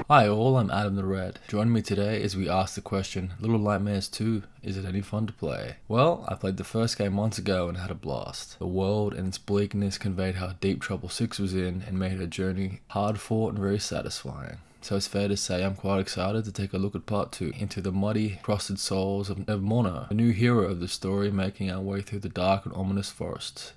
Hi all, I'm Adam the Red. Join me today as we ask the question, Little Nightmares 2, is it any fun to play? Well, I played the first game months ago and had a blast. The world and its bleakness conveyed how deep trouble 6 was in and made her journey hard fought and very satisfying. So it's fair to say I'm quite excited to take a look at part 2 into the muddy, crusted souls of Mono, a new hero of the story making our way through the dark and ominous forests.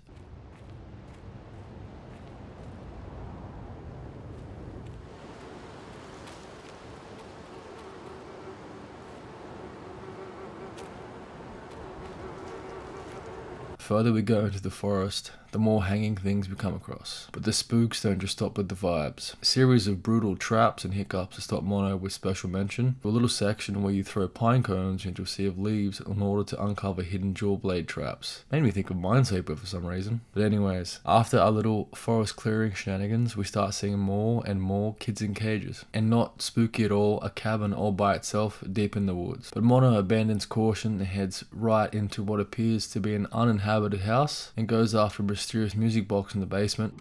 The further we go into the forest, the more hanging things we come across. But the spooks don't just stop with the vibes. A series of brutal traps and hiccups to stop Mono with special mention, a little section where you throw pine cones into a sea of leaves in order to uncover hidden jaw blade traps. Made me think of Minesweeper for some reason. But anyways, after our little forest clearing shenanigans, we start seeing more and more kids in cages. And not spooky at all, a cabin all by itself deep in the woods. But Mono abandons caution and heads right into what appears to be an uninhabited house and goes after a mysterious music box in the basement.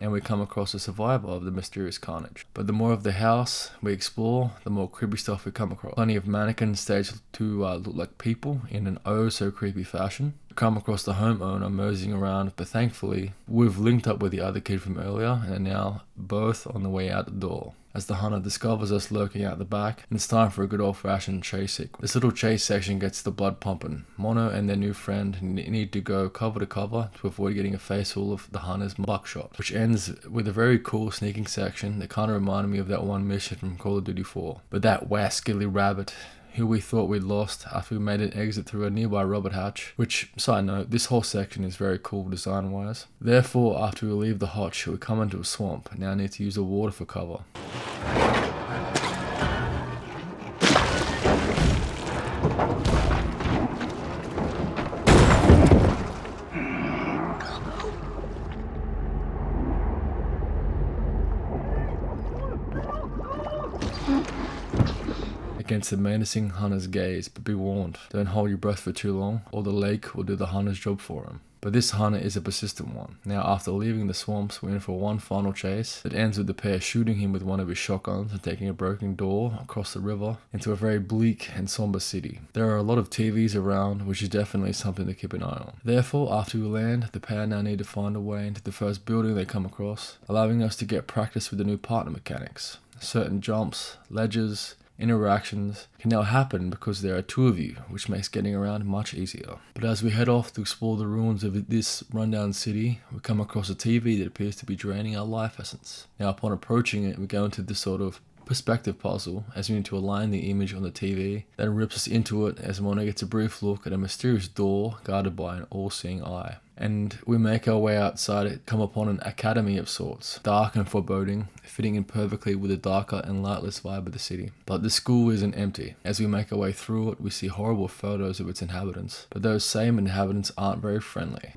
And we come across a survivor of the mysterious carnage. But the more of the house we explore, the more creepy stuff we come across. Plenty of mannequins staged to look like people in an oh so creepy fashion. We come across the homeowner moseying around, but thankfully we've linked up with the other kid from earlier and are now both on the way out the door. As the hunter discovers us lurking out the back, and it's time for a good old-fashioned chase sequence. This little chase section gets the blood pumping. Mono and their new friend need to go cover to cover to avoid getting a face full of the hunter's buckshot, which ends with a very cool sneaking section that kind of reminded me of that one mission from Call of Duty 4. But that wascally rabbit, who we thought we'd lost after we made an exit through a nearby robot hatch, which, side note, this whole section is very cool design wise. Therefore, after we leave the hotch, we come into a swamp and now need to use the water for cover. Against the menacing hunter's gaze, but be warned, don't hold your breath for too long, or the lake will do the hunter's job for him. But this hunter is a persistent one. Now after leaving the swamps, we're in for one final chase that ends with the pair shooting him with one of his shotguns and taking a broken door across the river into a very bleak and somber city. There are a lot of TVs around, which is definitely something to keep an eye on. Therefore, after we land, the pair now need to find a way into the first building they come across, allowing us to get practice with the new partner mechanics. Certain jumps, ledges, interactions can now happen because there are two of you, which makes getting around much easier. But as we head off to explore the ruins of this rundown city, we come across a TV that appears to be draining our life essence. Now upon approaching it, we go into this sort of perspective puzzle as we need to align the image on the TV, then rips us into it as Mono gets a brief look at a mysterious door guarded by an all-seeing eye. And we make our way outside it, come upon an academy of sorts, dark and foreboding, fitting in perfectly with the darker and lightless vibe of the city. But the school isn't empty. As we make our way through it, we see horrible photos of its inhabitants, but those same inhabitants aren't very friendly.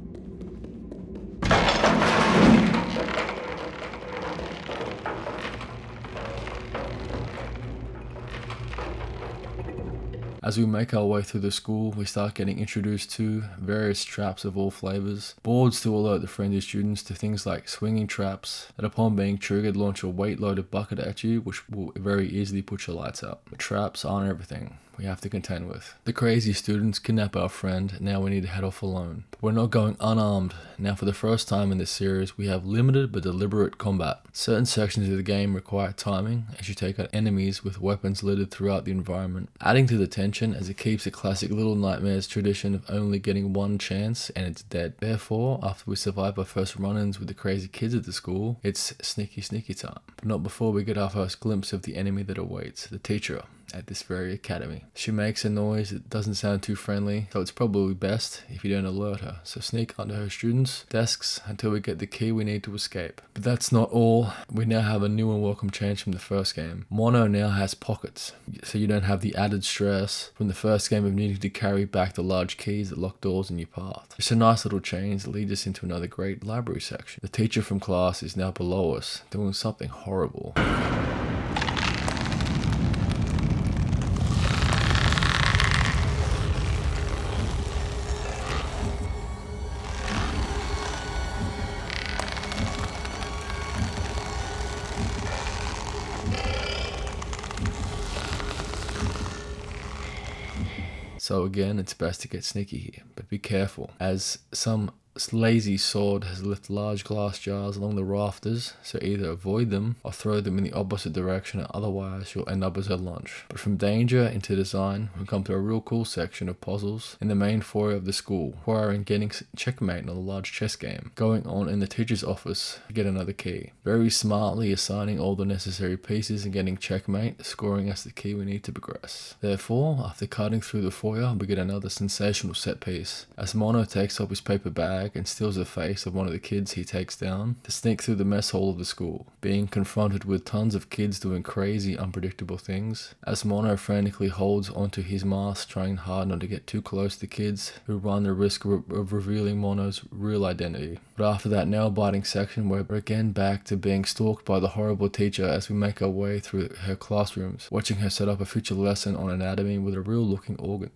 As we make our way through the school, we start getting introduced to various traps of all flavors, boards to alert the friendly students to things like swinging traps that upon being triggered launch a weight-loaded bucket at you, which will very easily put your lights out. But traps aren't everything we have to contend with. The crazy students kidnap our friend, and now we need to head off alone. But we're not going unarmed. Now for the first time in this series, we have limited but deliberate combat. Certain sections of the game require timing as you take out enemies with weapons littered throughout the environment, adding to the tension as it keeps the classic Little Nightmares tradition of only getting one chance and it's dead. Therefore, after we survive our first run-ins with the crazy kids at the school, it's sneaky time. But not before we get our first glimpse of the enemy that awaits, the teacher at this very academy. She makes a noise that doesn't sound too friendly, so it's probably best if you don't alert her. So sneak under her students' desks until we get the key we need to escape. But that's not all. We now have a new and welcome change from the first game. Mono now has pockets, so you don't have the added stress from the first game of needing to carry back the large keys that lock doors in your path. It's a nice little change that leads us into another great library section. The teacher from class is now below us, doing something horrible. So again, it's best to get sneaky here, but be careful, as some lazy sod has left large glass jars along the rafters, so either avoid them or throw them in the opposite direction, otherwise you'll end up as her lunch. But from danger into design, we come to a real cool section of puzzles in the main foyer of the school, requiring getting checkmate on a large chess game going on in the teacher's office to get another key. Very smartly assigning all the necessary pieces and getting checkmate, scoring us the key we need to progress. Therefore, after cutting through the foyer, we get another sensational set piece, as Mono takes up his paper bag and steals the face of one of the kids he takes down to sneak through the mess hall of the school, being confronted with tons of kids doing crazy, unpredictable things, as Mono frantically holds onto his mask, trying hard not to get too close to kids who run the risk of revealing Mono's real identity. But after that nail-biting section, we're again back to being stalked by the horrible teacher as we make our way through her classrooms, watching her set up a future lesson on anatomy with a real-looking organ.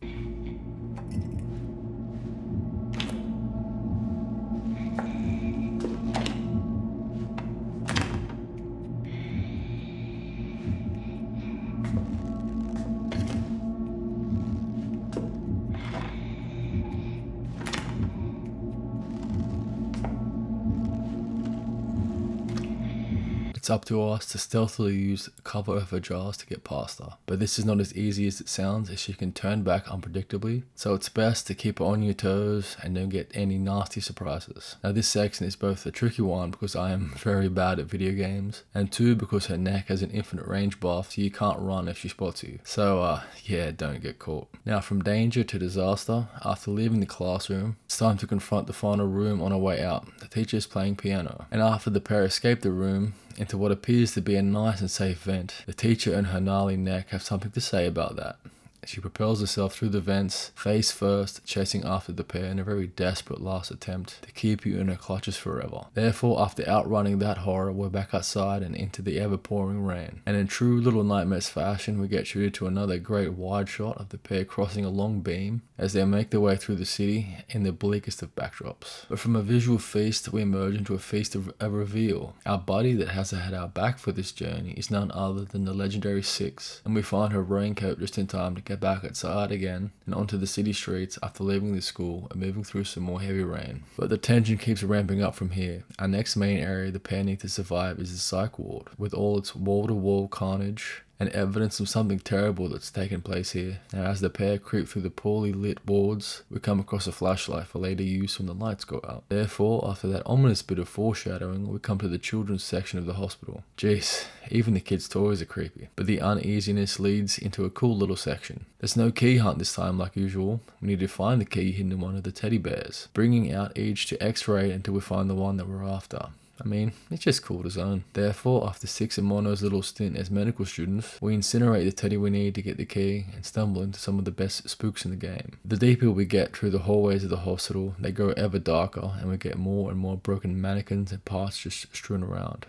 It's up to us to stealthily use the cover of her jars to get past her. But this is not as easy as it sounds, as she can turn back unpredictably, so it's best to keep her on your toes and don't get any nasty surprises. Now this section is both a tricky one because I am very bad at video games, and two, because her neck has an infinite range buff, so you can't run if she spots you. So yeah, don't get caught. Now from danger to disaster, after leaving the classroom, it's time to confront the final room on our way out. The teacher is playing piano, and after the pair escape the room into what appears to be a nice and safe vent, the teacher and her gnarly neck have something to say about that. She propels herself through the vents, face first, chasing after the pair in a very desperate last attempt to keep you in her clutches forever. Therefore, after outrunning that horror, we're back outside and into the ever-pouring rain. And in true Little Nightmares fashion, we get treated to another great wide shot of the pair crossing a long beam as they make their way through the city in the bleakest of backdrops. But from a visual feast, we emerge into a feast of a reveal. Our buddy that has had our back for this journey is none other than the legendary Six, and we find her raincoat just in time to get back outside again and onto the city streets after leaving the school and moving through some more heavy rain. But the tension keeps ramping up from here. Our next main area the pair need to survive is the psych ward, with all its wall-to-wall carnage and evidence of something terrible that's taken place here. Now as the pair creep through the poorly lit wards, we come across a flashlight for later use when the lights go out. Therefore, after that ominous bit of foreshadowing, we come to the children's section of the hospital. Jeez, even the kids' toys are creepy. But the uneasiness leads into a cool little section. There's no key hunt this time like usual. We need to find the key hidden in one of the teddy bears, bringing out each to x-ray until we find the one that we're after. I mean, it's just cool design. Therefore, after Six and Mono's little stint as medical students, we incinerate the teddy we need to get the key and stumble into some of the best spooks in the game. The deeper we get through the hallways of the hospital, they grow ever darker and we get more and more broken mannequins and parts just strewn around.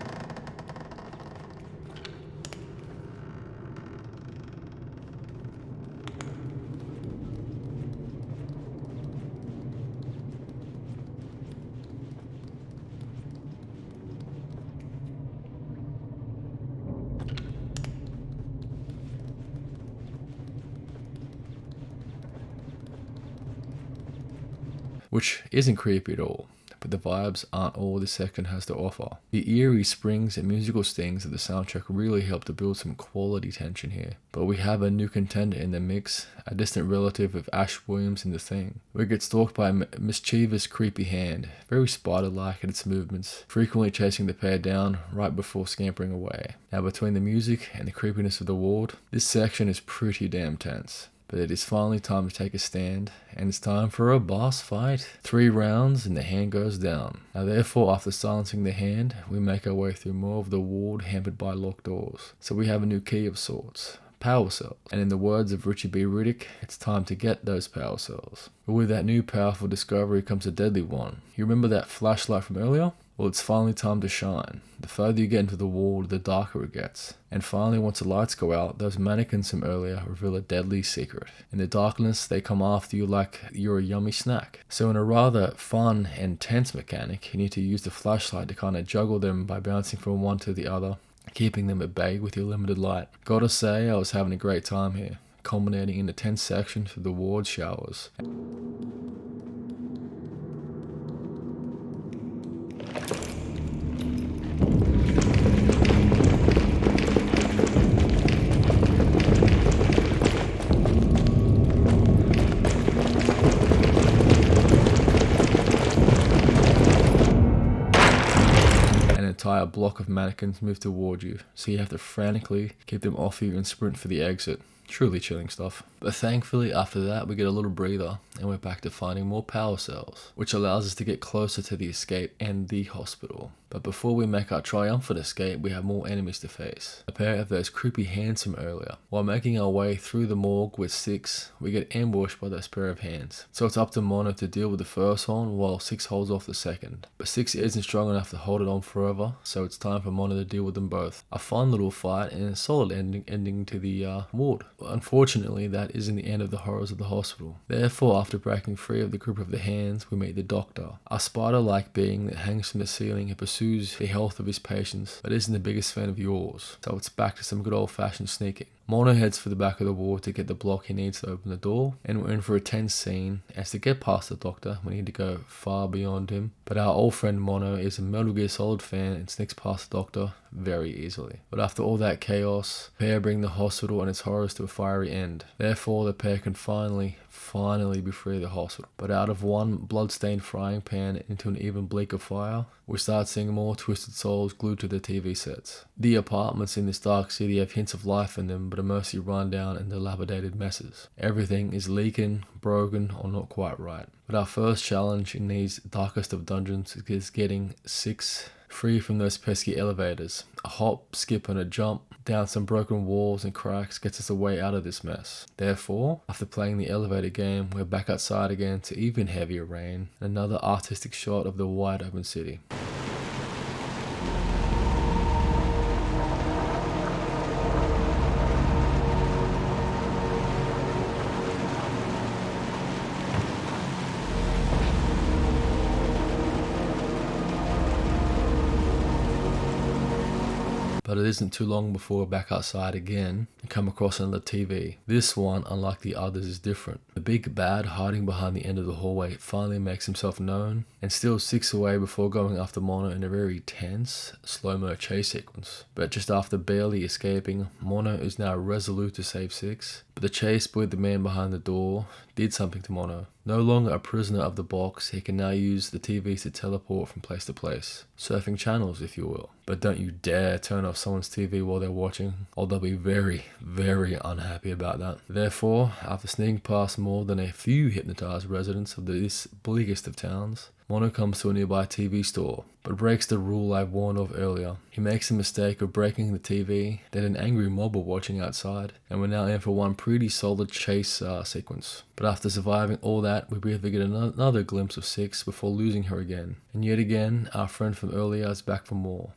Which isn't creepy at all, but the vibes aren't all this section has to offer. The eerie springs and musical stings of the soundtrack really help to build some quality tension here. But we have a new contender in the mix, a distant relative of Ash Williams in The Thing. We get stalked by a mischievous, creepy hand, very spider-like in its movements, frequently chasing the pair down right before scampering away. Now between the music and the creepiness of the ward, this section is pretty damn tense. But it is finally time to take a stand, and it's time for a boss fight. 3 rounds and the hand goes down. Now therefore, after silencing the hand, we make our way through more of the ward hampered by locked doors. So we have a new key of sorts. Power cells. And in the words of Richie B. Riddick, it's time to get those power cells. But with that new powerful discovery comes a deadly one. You remember that flashlight from earlier? Well, it's finally time to shine. The further you get into the ward, the darker it gets. And finally, once the lights go out, those mannequins from earlier reveal a deadly secret. In the darkness, they come after you like you're a yummy snack. So in a rather fun and tense mechanic, you need to use the flashlight to kind of juggle them by bouncing from one to the other, keeping them at bay with your limited light. Gotta say, I was having a great time here. culminating in a tense section for the ward showers. An entire block of mannequins move toward you, so you have to frantically keep them off you and sprint for the exit. Truly chilling stuff. But thankfully after that we get a little breather and we're back to finding more power cells, which allows us to get closer to the escape and the hospital. But before we make our triumphant escape, we have more enemies to face. A pair of those creepy hands from earlier. While making our way through the morgue with 6, we get ambushed by those pair of hands. So it's up to Mono to deal with the first one while 6 holds off the second. But 6 isn't strong enough to hold it on forever, so it's time for Mono to deal with them both. A fun little fight and a solid ending to the ward. Unfortunately, that isn't the end of the horrors of the hospital. Therefore, after breaking free of the grip of the hands, we meet the doctor. A spider-like being that hangs from the ceiling and pursues the health of his patients, but isn't the biggest fan of yours. So it's back to some good old-fashioned sneaking. Mono heads for the back of the ward to get the block he needs to open the door, and we're in for a tense scene, as to get past the doctor, we need to go far beyond him. But our old friend Mono is a Metal Gear Solid fan and sneaks past the doctor very easily. But after all that chaos, the pair bring the hospital and its horrors to a fiery end. Therefore, the pair can finally be free of the hospital. But out of one blood-stained frying pan into an even bleaker fire, we start seeing more twisted souls glued to the TV sets. The apartments in this dark city have hints of life in them, but are mostly run down and dilapidated messes. Everything is leaking, broken, or not quite right. But our first challenge in these darkest of dungeons is getting 6 free from those pesky elevators. A hop, skip, and a jump down some broken walls and cracks gets us a way out of this mess. Therefore, after playing the elevator game, we're back outside again to even heavier rain, another artistic shot of the wide open city. But it isn't too long before we're back outside again and come across another TV. This one, unlike the others, is different. The big bad hiding behind the end of the hallway finally makes himself known and steals 6 away before going after Mono in a very tense, slow-mo chase sequence. But just after barely escaping, Mono is now resolute to save 6, but the chase with the man behind the door did something to Mono. No longer a prisoner of the box, he can now use the TVs to teleport from place to place. Surfing channels, if you will. But don't you dare turn off someone's TV while they're watching, or they'll be very, very unhappy about that. Therefore, after sneaking past more than a few hypnotized residents of this bleakest of towns, Mono comes to a nearby TV store, but breaks the rule I warned of earlier. He makes the mistake of breaking the TV, then an angry mob are watching outside, and we're now in for one pretty solid chase sequence. But after surviving all that, we briefly get another glimpse of 6 before losing her again. And yet again, our friend from earlier is back for more.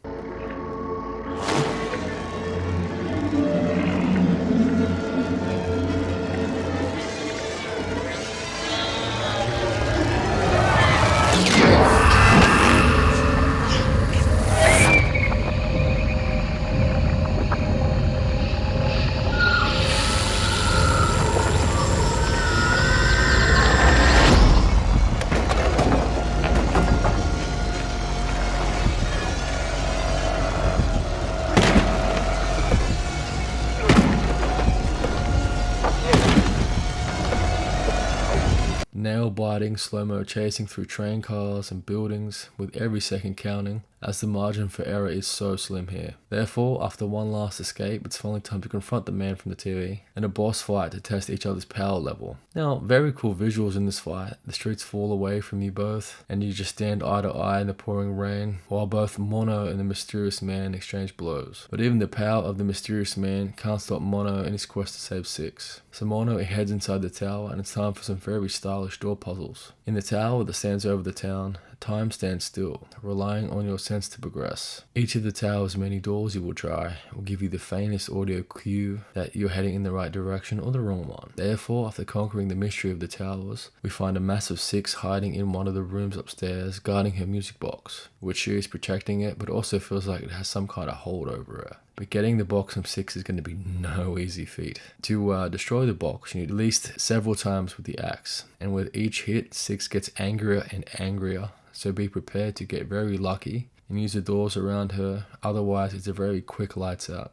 Nail-biting slow-mo chasing through train cars and buildings, with every second counting, as the margin for error is so slim here. Therefore, after one last escape, it's finally time to confront the man from the TV, and a boss fight to test each other's power level. Now, very cool visuals in this fight. The streets fall away from you both, and you just stand eye to eye in the pouring rain, while both Mono and the mysterious man exchange blows. But even the power of the mysterious man can't stop Mono in his quest to save 6. So Mono heads inside the tower, and it's time for some very stylish door puzzles. In the tower that stands over the town, time stands still, relying on your sense to progress. Each of the tower's many doors you will try will give you the faintest audio cue that you're heading in the right direction or the wrong one. Therefore, after conquering the mystery of the towers, we find a massive Six hiding in one of the rooms upstairs, guarding her music box, which she is protecting it, but also feels like it has some kind of hold over her. But getting the box from Six is going to be no easy feat. To destroy the box, you need at least several times with the axe, and with each hit, Six gets angrier and angrier, so be prepared to get very lucky and use the doors around her, otherwise it's a very quick lights out.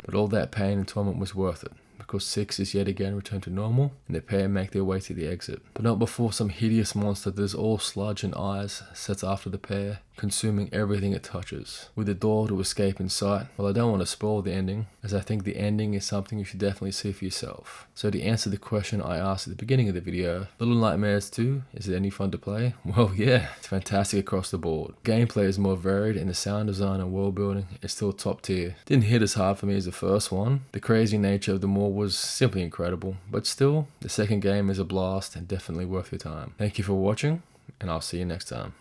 But all that pain and torment was worth it, because Six is yet again returned to normal, and the pair make their way to the exit. But not before some hideous monster that is all sludge and eyes sets after the pair, consuming everything it touches, with the door to escape in sight. Well, I don't want to spoil the ending, as I think the ending is something you should definitely see for yourself. So to answer the question I asked at the beginning of the video, Little Nightmares 2, is it any fun to play? Well, yeah, it's fantastic across the board. Gameplay is more varied, and the sound design and world building is still top tier. Didn't hit as hard for me as the first one. The crazy nature of the more was simply incredible, but still, the second game is a blast and definitely worth your time. Thank you for watching, and I'll see you next time.